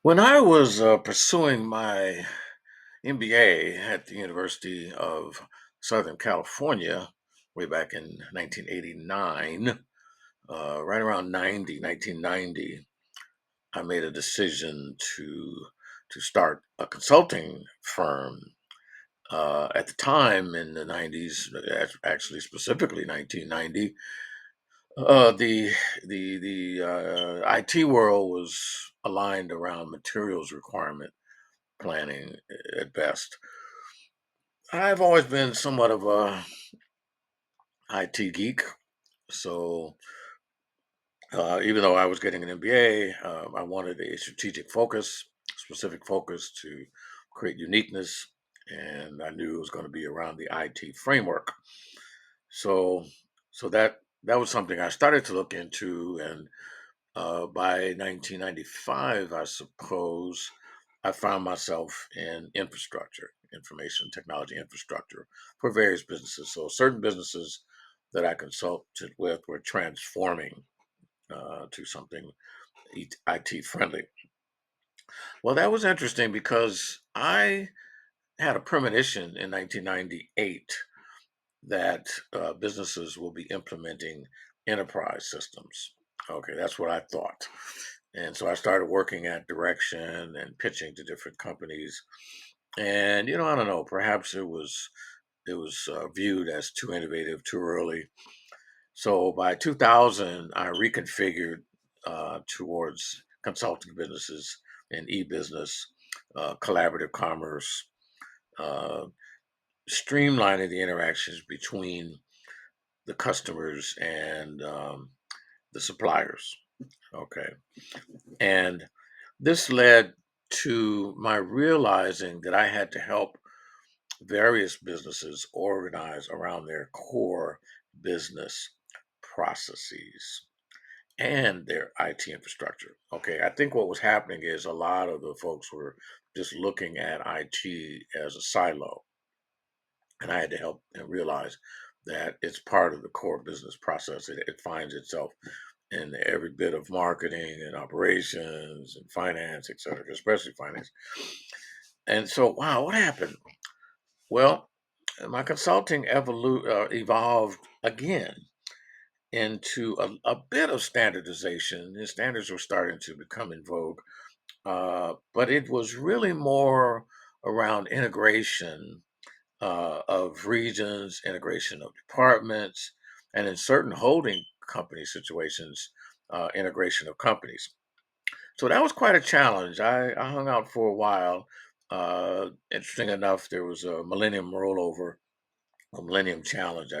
When I was pursuing my MBA at the University of Southern California way back in 1989, right around 1990, I made a decision to start a consulting firm. At the time in the 90s, actually specifically 1990, the IT world was aligned around materials requirement planning at best. I've always been somewhat of a IT geek, so even though I was getting an MBA, I wanted a strategic focus, specific focus to create uniqueness, and I knew it was going to be around the IT framework. So, so that was something I started to look into, and by 1995, I suppose, I found myself in infrastructure, information technology infrastructure for various businesses. So certain businesses that I consulted with were transforming to something IT friendly. Well, that was interesting because I had a premonition in 1998 that businesses will be implementing enterprise systems. Okay, that's what I thought. And so I started working at direction and pitching to different companies. And I don't know, perhaps it was viewed as too innovative, too early. So by 2000, I reconfigured towards consulting businesses in e-business, collaborative commerce, uh, streamlining the interactions between the customers and the suppliers. Okay. And this led to my realizing that I had to help various businesses organize around their core business processes and their IT infrastructure. Okay. I think what was happening is a lot of the folks were just looking at IT as a silo. And I had to help and realize that it's part of the core business process. It finds itself in every bit of marketing and operations and finance, et cetera, especially finance. And so, wow, what happened? Well, my consulting evolved again into a bit of standardization. The standards were starting to become in vogue, but it was really more around integration of regions, integration of departments, and in certain holding company situations, integration of companies. So that was quite a challenge. I hung out for a while. Interesting enough, there was a Millennium rollover, a Millennium Challenge.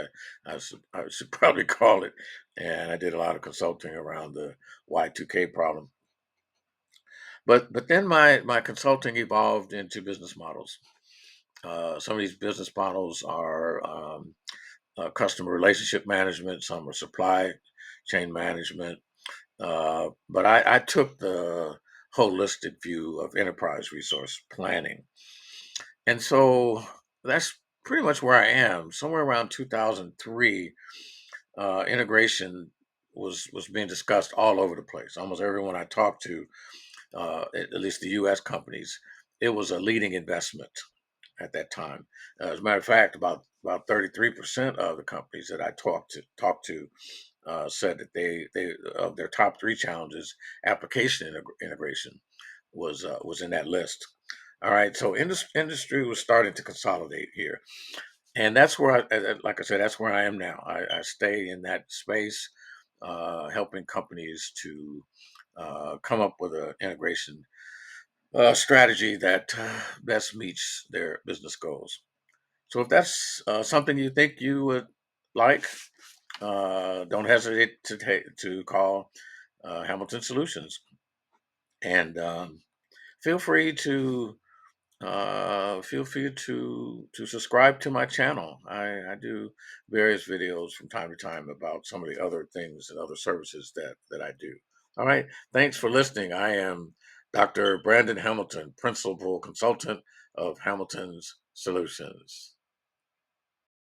I should probably call it, and I did a lot of consulting around the Y2K problem. But then my consulting evolved into business models. Some of these business models are customer relationship management, some are supply chain management. But I took the holistic view of enterprise resource planning. And so that's pretty much where I am. Somewhere around 2003, integration was being discussed all over the place. Almost everyone I talked to, at least the U.S. companies, it was a leading investment at that time. As a matter of fact, about 33% of the companies that I talked to said that they of their top three challenges, application integration was in that list. All right, so industry was starting to consolidate here, and that's where like I said, that's where I am now. I stay in that space, helping companies to come up with an integration strategy that best meets their business goals. So if that's something you think you would like, don't hesitate to call Hamilton Solutions, and feel free to feel free to subscribe to my channel. I do various videos from time to time about some of the other things and other services that I do. All right, thanks for listening. I am Dr. Brandon Hamilton, Principal Consultant of Hamilton's Solutions.